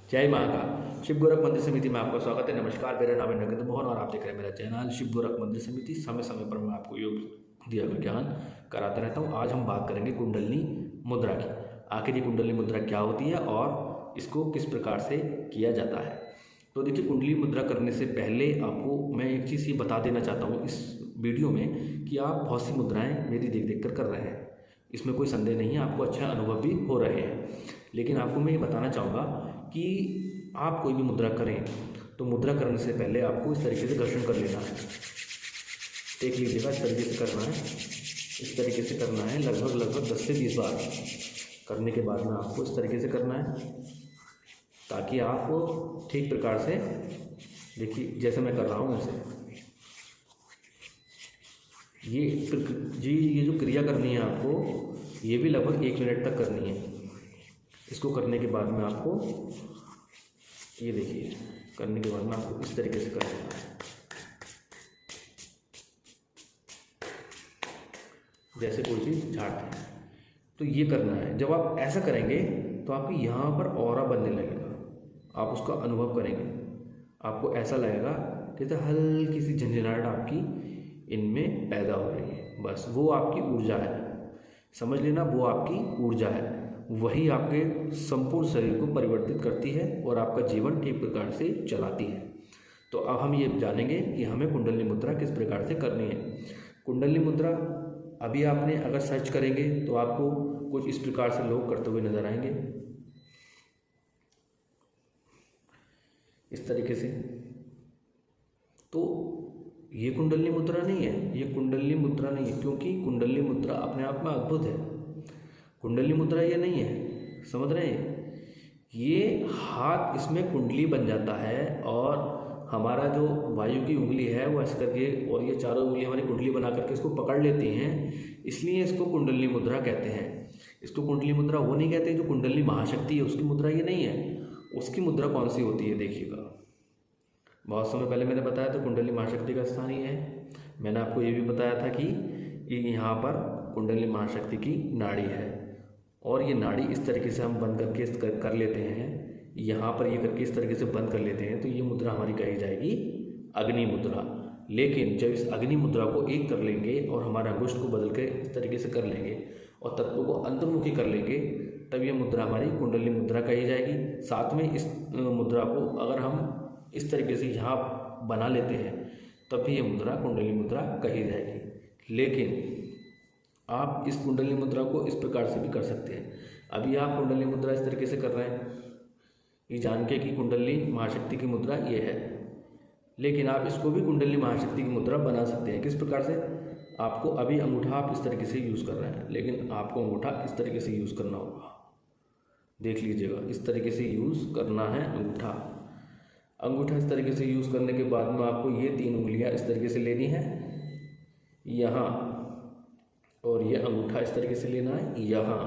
जय महाकाल। शिव गोरख मंदिर समिति में आपका स्वागत है। नमस्कार, मेरा नाम है नरेंद्र मोहन और आप देख रहे हैं मेरा चैनल शिव गोरख मंदिर समिति। समय समय पर मैं आपको योग दिया हुआ ज्ञान कराता रहता हूँ। आज हम बात करेंगे कुंडलिनी मुद्रा की। आखिर ये कुंडलिनी मुद्रा क्या होती है और इसको किस प्रकार से किया जाता है। तो देखिए, कुंडली मुद्रा करने से पहले आपको मैं एक चीज़ ये बता देना चाहता हूँ इस वीडियो में कि आप बहुत सी मुद्राएं मेरी देख कर रहे हैं, इसमें कोई संदेह नहीं है, आपको अच्छा अनुभव भी हो रहे हैं। लेकिन आपको मैं ये बताना चाहूँगा कि आप कोई भी मुद्रा करें तो मुद्रा करने से पहले आपको इस तरीके से दर्शन कर लेना है। देख लीजिएगा, इस तरीके से करना है, इस तरीके से करना है। लगभग 10 से 20 बार करने के बाद में आपको इस तरीके से करना है, ताकि आप ठीक प्रकार से देखिए, जैसे मैं कर रहा हूँ वैसे ये जो क्रिया करनी है आपको, ये भी लगभग 1 मिनट तक करनी है। इसको करने के बाद में आपको ये देखिए, करने के बाद में आपको इस तरीके से कर देना है, जैसे कोई चीज़ झाड़ते हैं। तो ये करना है। जब आप ऐसा करेंगे तो आपके यहाँ पर ऑरा बनने लगेगा, आप उसका अनुभव करेंगे। आपको ऐसा लगेगा जैसे हल्की सी झंझनाहट आपकी इनमें पैदा हो रही है। बस वो आपकी ऊर्जा है, समझ लेना, वो आपकी ऊर्जा है। वही आपके संपूर्ण शरीर को परिवर्तित करती है और आपका जीवन ठीक प्रकार से चलाती है। तो अब हम ये जानेंगे कि हमें कुंडलिनी मुद्रा किस प्रकार से करनी है। कुंडलिनी मुद्रा अभी आपने अगर सर्च करेंगे तो आपको कुछ इस प्रकार से लोग करते हुए नजर आएंगे, इस तरीके से। तो ये कुंडलिनी मुद्रा नहीं है, ये कुंडलिनी मुद्रा नहीं है, क्योंकि कुंडलिनी मुद्रा अपने आप में अद्भुत है। कुंडलिनी मुद्रा ये नहीं है, समझ रहे हैं। ये हाथ, इसमें कुंडली बन जाता है और हमारा जो वायु की उंगली है वो ऐसे करके, और ये चारों उंगली हमारी कुंडली बना करके इसको पकड़ लेती हैं, इसलिए इसको कुंडलिनी मुद्रा कहते हैं। इसको कुंडली मुद्रा वो नहीं कहते जो कुंडलिनी महाशक्ति है उसकी मुद्रा ये नहीं है। उसकी मुद्रा कौन सी होती है, देखिएगा। बहुत समय पहले मैंने बताया था कुंडलिनी महाशक्ति का स्थान ये है। मैंने आपको ये भी बताया था कि यहाँ पर कुंडलिनी महाशक्ति की नाड़ी है, और ये नाड़ी इस तरीके से हम बंद करके कर लेते हैं, यहाँ पर ये करके इस तरीके से बंद कर लेते हैं। तो ये मुद्रा हमारी कही जाएगी अग्नि मुद्रा। लेकिन जब इस अग्नि मुद्रा को एक कर लेंगे और हमारे अंगुष्ठ को बदल के इस तरीके से कर लेंगे और तत्वों को अंतर्मुखी कर लेंगे, तब ये मुद्रा हमारी कुंडलिनी मुद्रा कही जाएगी। साथ में इस मुद्रा को अगर हम इस तरीके से यहाँ बना लेते हैं, तब भी ये मुद्रा कुंडलिनी मुद्रा कही जाएगी। लेकिन आप इस कुंडलिनी मुद्रा को इस प्रकार से भी कर सकते हैं। अभी आप कुंडलिनी मुद्रा इस तरीके से कर रहे हैं, ये जान के कि कुंडलिनी महाशक्ति की मुद्रा ये है। लेकिन आप इसको भी कुंडलिनी महाशक्ति की मुद्रा बना सकते हैं। किस प्रकार से? आपको अभी अंगूठा आप इस तरीके से यूज़ कर रहे हैं, लेकिन आपको अंगूठा इस तरीके से यूज़ करना होगा। देख लीजिएगा, इस तरीके से यूज़ करना है अंगूठा। अंगूठा इस तरीके से यूज़ करने के बाद में आपको ये 3 उंगलियाँ इस तरीके से लेनी है यहाँ, और ये अंगूठा इस तरीके से लेना है यहाँ,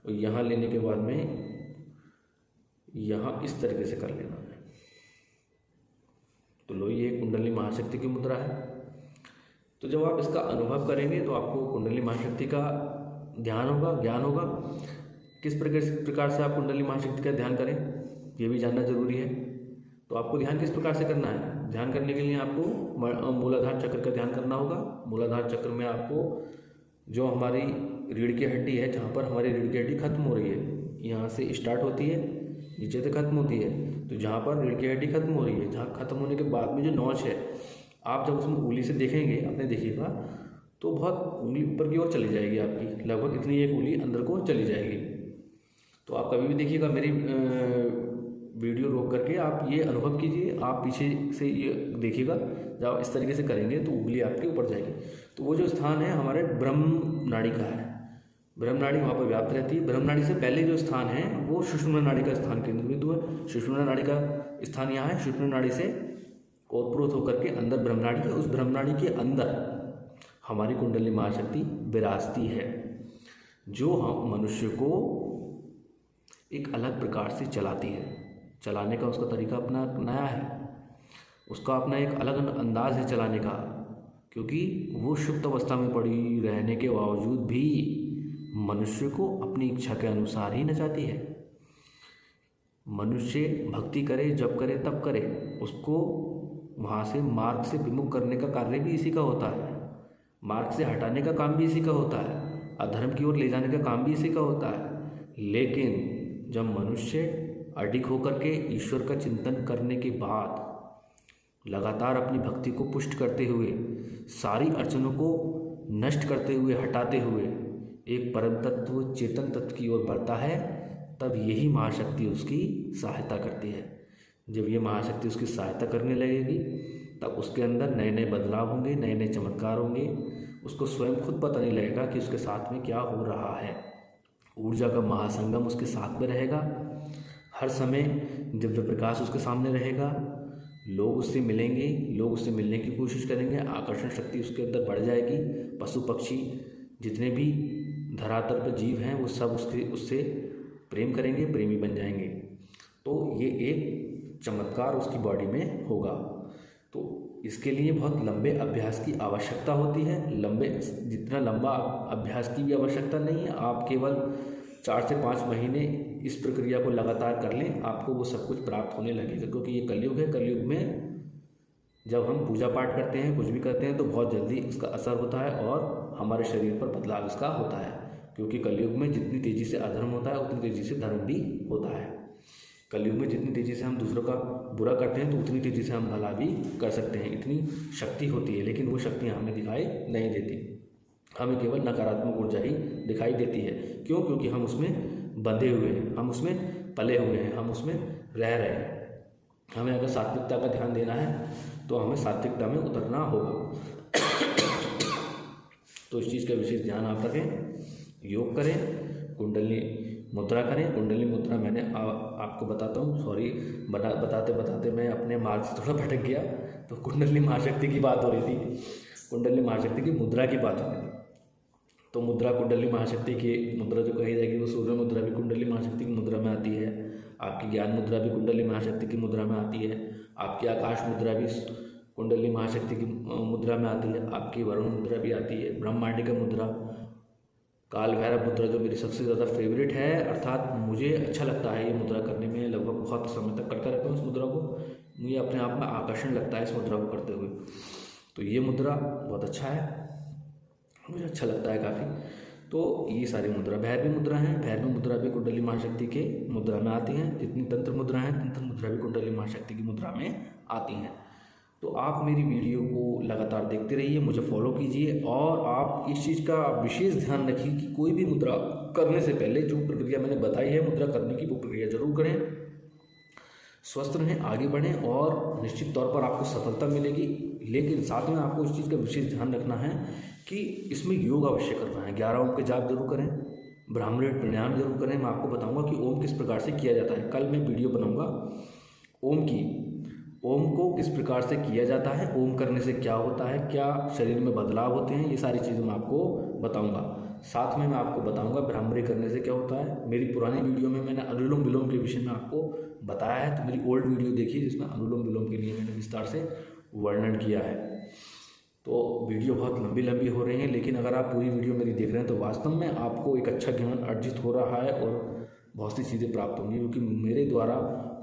और यहाँ लेने के बाद में यहाँ इस तरीके से कर लेना है। तो लो, ये कुंडलिनी महाशक्ति की मुद्रा है। तो जब आप इसका अनुभव करेंगे तो आपको कुंडलिनी महाशक्ति का ध्यान होगा, ज्ञान होगा। किस प्रकार से आप कुंडलिनी महाशक्ति का ध्यान करें, ये भी जानना जरूरी है। तो आपको ध्यान किस प्रकार से करना है? ध्यान करने के लिए आपको मूलाधार चक्र का ध्यान करना होगा। मूलाधार चक्र में आपको जो हमारी रीढ़ की हड्डी है, जहाँ पर हमारी रीढ़ की हड्डी खत्म हो रही है, यहाँ से स्टार्ट होती है, नीचे से खत्म होती है। तो जहाँ पर रीढ़ की हड्डी खत्म हो रही है, जहाँ खत्म होने के बाद में जो नौच है, आप जब उसमें उंगली से देखेंगे, अपने देखिएगा, तो बहुत उंगली ऊपर की ओर चली जाएगी आपकी, लगभग इतनी एक उंगली अंदर को चली जाएगी। तो आप कभी भी देखिएगा, मेरी वीडियो रोक करके आप ये अनुभव कीजिए। आप पीछे से ये देखिएगा, जब इस तरीके से करेंगे तो उंगली आपकी ऊपर जाएगी। तो वो जो स्थान है हमारे ब्रह्म नाड़ी का है। ब्रह्म नाड़ी वहाँ पर व्याप्त रहती है। ब्रह्म नाड़ी से पहले जो स्थान है वो सुषुम्ना नाड़ी का स्थान केंद्र बिंदु है। सुषुम्ना नाड़ी का स्थान यहाँ है। सुषुम्ना नाड़ी से ओतप्रोत होकर के अंदर ब्रह्म नाड़ी है। उस ब्रह्म नाड़ी के अंदर हमारी कुंडलिनी महाशक्ति विराजती है, जो हम मनुष्य को एक अलग प्रकार से चलाती है। चलाने का उसका तरीका अपना नया है, उसका अपना एक अलग अंदाज है चलाने का, क्योंकि वो सुप्त अवस्था में पड़ी रहने के बावजूद भी मनुष्य को अपनी इच्छा के अनुसार ही नचाती है। मनुष्य भक्ति करे, जब करे तब करे, उसको वहाँ से मार्ग से विमुख करने का कार्य भी इसी का होता है, मार्ग से हटाने का काम भी इसी का होता है, अधर्म की ओर ले जाने का काम भी इसी का होता है। लेकिन जब मनुष्य अडिग होकर के ईश्वर का चिंतन करने के बाद लगातार अपनी भक्ति को पुष्ट करते हुए, सारी अड़चनों को नष्ट करते हुए, हटाते हुए एक परम तत्व, चेतन तत्व की ओर बढ़ता है, तब यही महाशक्ति उसकी सहायता करती है। जब ये महाशक्ति उसकी सहायता करने लगेगी, तब उसके अंदर नए नए बदलाव होंगे, नए नए चमत्कार होंगे। उसको स्वयं खुद पता नहीं लगेगा कि उसके साथ में क्या हो रहा है। ऊर्जा का महासंगम उसके साथ में रहेगा। हर समय दिव्य प्रकाश उसके सामने रहेगा। लोग उससे मिलेंगे, लोग उससे मिलने की कोशिश करेंगे, आकर्षण शक्ति उसके अंदर बढ़ जाएगी। पशु पक्षी जितने भी धरातल पर जीव हैं वो सब उससे प्रेम करेंगे, प्रेमी बन जाएंगे। तो ये एक चमत्कार उसकी बॉडी में होगा। तो इसके लिए बहुत लंबे अभ्यास की आवश्यकता होती है। जितना लंबा अभ्यास की भी आवश्यकता नहीं है। आप केवल 4 से 5 महीने इस प्रक्रिया को लगातार कर लें, आपको वो सब कुछ प्राप्त होने लगेगा। क्योंकि ये कलयुग है। कलयुग में जब हम पूजा पाठ करते हैं, कुछ भी करते हैं, तो बहुत जल्दी इसका असर होता है और हमारे शरीर पर बदलाव इसका होता है। क्योंकि कलयुग में जितनी तेज़ी से अधर्म होता है, उतनी तेज़ी से धर्म भी होता है। कलयुग में जितनी तेज़ी से हम दूसरों का बुरा करते हैं, तो उतनी तेज़ी से हम भला भी कर सकते हैं। इतनी शक्ति होती है। लेकिन वो शक्तियाँ हमें दिखाई नहीं देती, हमें केवल नकारात्मक ऊर्जा ही दिखाई देती है। क्यों? क्योंकि हम उसमें बंधे हुए हैं, हम उसमें पले हुए हैं, हम उसमें रह रहे हैं। हमें अगर सात्विकता का ध्यान देना है, तो हमें सात्विकता में उतरना होगा। तो इस चीज़ का विशेष ध्यान आप रखें। योग करें, कुंडली मुद्रा करें। कुंडली मुद्रा मैंने आपको बताता हूँ, सॉरी, बताते बताते मैं अपने मार्ग से थोड़ा भटक गया। तो कुंडली महाशक्ति की बात हो रही थी, कुंडली महाशक्ति की मुद्रा की बात हो रही थी। तो मुद्रा कुंडली महाशक्ति की मुद्रा जो कही जाएगी, वो सूर्य मुद्रा भी कुंडली महाशक्ति की मुद्रा में आती है। आपकी ज्ञान मुद्रा भी कुंडली महाशक्ति की मुद्रा में आती है। आपकी आकाश मुद्रा भी कुंडली महाशक्ति की मुद्रा में आती है। आपकी वरुण मुद्रा भी आती है। ब्रह्मांडिका मुद्रा, काल भैरव मुद्रा जो मेरी सबसे ज़्यादा फेवरेट है, अर्थात मुझे अच्छा लगता है ये मुद्रा करने में। लगभग बहुत समय तक करता रहता हूँ इस मुद्रा को। मुझे अपने आप में आकर्षण लगता है इस मुद्रा को करते हुए। तो ये मुद्रा बहुत अच्छा है, मुझे अच्छा लगता है काफ़ी। तो ये सारी मुद्रा भैरवी मुद्रा हैं। भैरवी मुद्रा भी कुंडली महाशक्ति के मुद्रा में आती हैं। जितनी तंत्र मुद्रा हैं, तंत्र मुद्रा भी कुंडली महाशक्ति की मुद्रा में आती हैं। तो आप मेरी वीडियो को लगातार देखते रहिए, मुझे फॉलो कीजिए। और आप इस चीज़ का विशेष ध्यान रखिए कि कोई भी मुद्रा करने से पहले जो प्रक्रिया मैंने बताई है मुद्रा करने की, वो प्रक्रिया जरूर करें। स्वस्थ रहें, आगे बढ़ें और निश्चित तौर पर आपको सफलता मिलेगी। लेकिन साथ में आपको इस चीज़ का विशेष ध्यान रखना है कि इसमें योग अवश्य करना है। 11 ओम के जाप जरूर करें, ब्राह्मणी प्राणायाम जरूर करें। मैं आपको बताऊंगा कि ओम किस प्रकार से किया जाता है। कल मैं वीडियो बनाऊंगा ओम की, ओम को किस प्रकार से किया जाता है, ओम करने से क्या होता है, क्या शरीर में बदलाव होते हैं, ये सारी चीज़ें मैं आपको बताऊंगा। साथ में मैं आपको बताऊंगा ब्राह्मणी करने से क्या होता है। मेरी पुरानी वीडियो में मैंने अनुलोम विलोम के विषय में आपको बताया है, तो मेरी ओल्ड वीडियो देखिए जिसमें अनुलोम विलोम के लिए मैंने विस्तार से वर्णन किया है। तो वीडियो बहुत लंबी लंबी हो रही हैं, लेकिन अगर आप पूरी वीडियो मेरी देख रहे हैं तो वास्तव में आपको एक अच्छा ज्ञान अर्जित हो रहा है और बहुत सी चीज़ें प्राप्त होंगी। क्योंकि मेरे द्वारा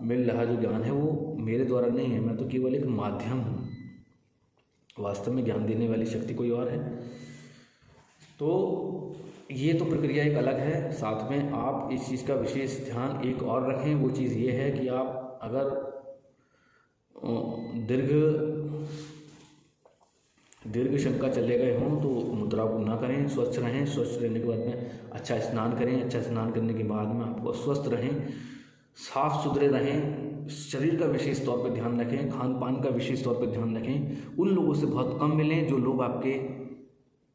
मिल रहा जो ज्ञान है वो मेरे द्वारा नहीं है, मैं तो केवल एक माध्यम हूँ। वास्तव में ज्ञान देने वाली शक्ति कोई और है। तो ये तो प्रक्रिया एक अलग है। साथ में आप इस चीज़ का विशेष ध्यान एक और रखें। वो चीज़ ये है कि आप अगर दीर्घ शंका चले गए हों तो मुद्रा को ना करें। स्वच्छ रहें, स्वच्छ रहने के बाद में अच्छा स्नान करें। अच्छा स्नान करने के बाद में आपको स्वस्थ रहें, साफ सुथरे रहें, शरीर का विशेष तौर पर ध्यान रखें, खान पान का विशेष तौर पर ध्यान रखें। उन लोगों से बहुत कम मिलें जो लोग आपके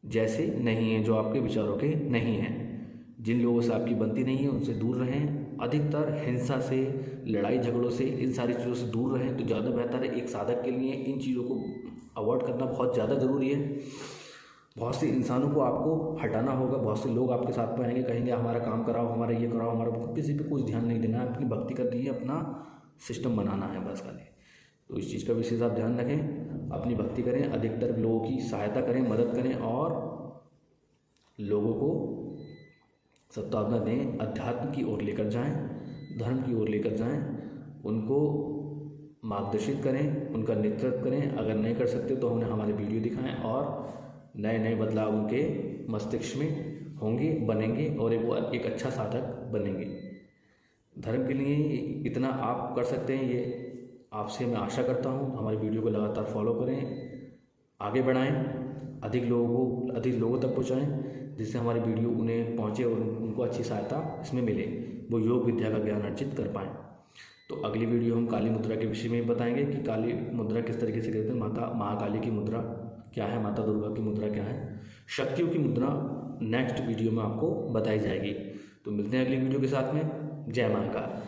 जैसे नहीं हैं, जो आपके विचारों के नहीं हैं। जिन लोगों से आपकी बनती नहीं है उनसे दूर रहें। अधिकतर हिंसा से, लड़ाई झगड़ों से, इन सारी चीज़ों से दूर रहें तो ज़्यादा बेहतर है। एक साधक के लिए इन चीज़ों को अवॉइड करना बहुत ज़्यादा ज़रूरी है। बहुत से इंसानों को आपको हटाना होगा। बहुत से लोग आपके साथ में आएंगे, कहेंगे हमारा काम कराओ, हमारा ये कराओ, हमारा, किसी पे कुछ ध्यान नहीं देना है। अपनी भक्ति करनी है, अपना सिस्टम बनाना है बस खाली। तो इस चीज़ का विशेष आप ध्यान रखें, अपनी भक्ति करें, अधिकतर लोगों की सहायता करें, मदद करें और लोगों को सद्भावना दें, अध्यात्म की ओर लेकर जाएं, धर्म की ओर लेकर जाएं, उनको मार्गदर्शित करें, उनका नेतृत्व करें। अगर नहीं कर सकते तो उन्हें हमारे वीडियो दिखाएं और नए नए बदलाव उनके मस्तिष्क में होंगे, बनेंगे और वो एक अच्छा साधक बनेंगे। धर्म के लिए इतना आप कर सकते हैं, ये आपसे मैं आशा करता हूँ। हमारी वीडियो को लगातार फॉलो करें, आगे बढ़ाएं, अधिक लोगों तक पहुँचाएं, जिससे हमारी वीडियो उन्हें पहुँचे और उनको अच्छी सहायता इसमें मिले, वो योग विद्या का ज्ञान अर्जित कर पाएँ। तो अगली वीडियो हम काली मुद्रा के विषय में बताएंगे कि काली मुद्रा किस तरीके से करते हैं, माता महाकाली की मुद्रा क्या है, माता दुर्गा की मुद्रा क्या है, शक्तियों की मुद्रा नेक्स्ट वीडियो में आपको बताई जाएगी। तो मिलते हैं अगली वीडियो के साथ में। जय महाकाल।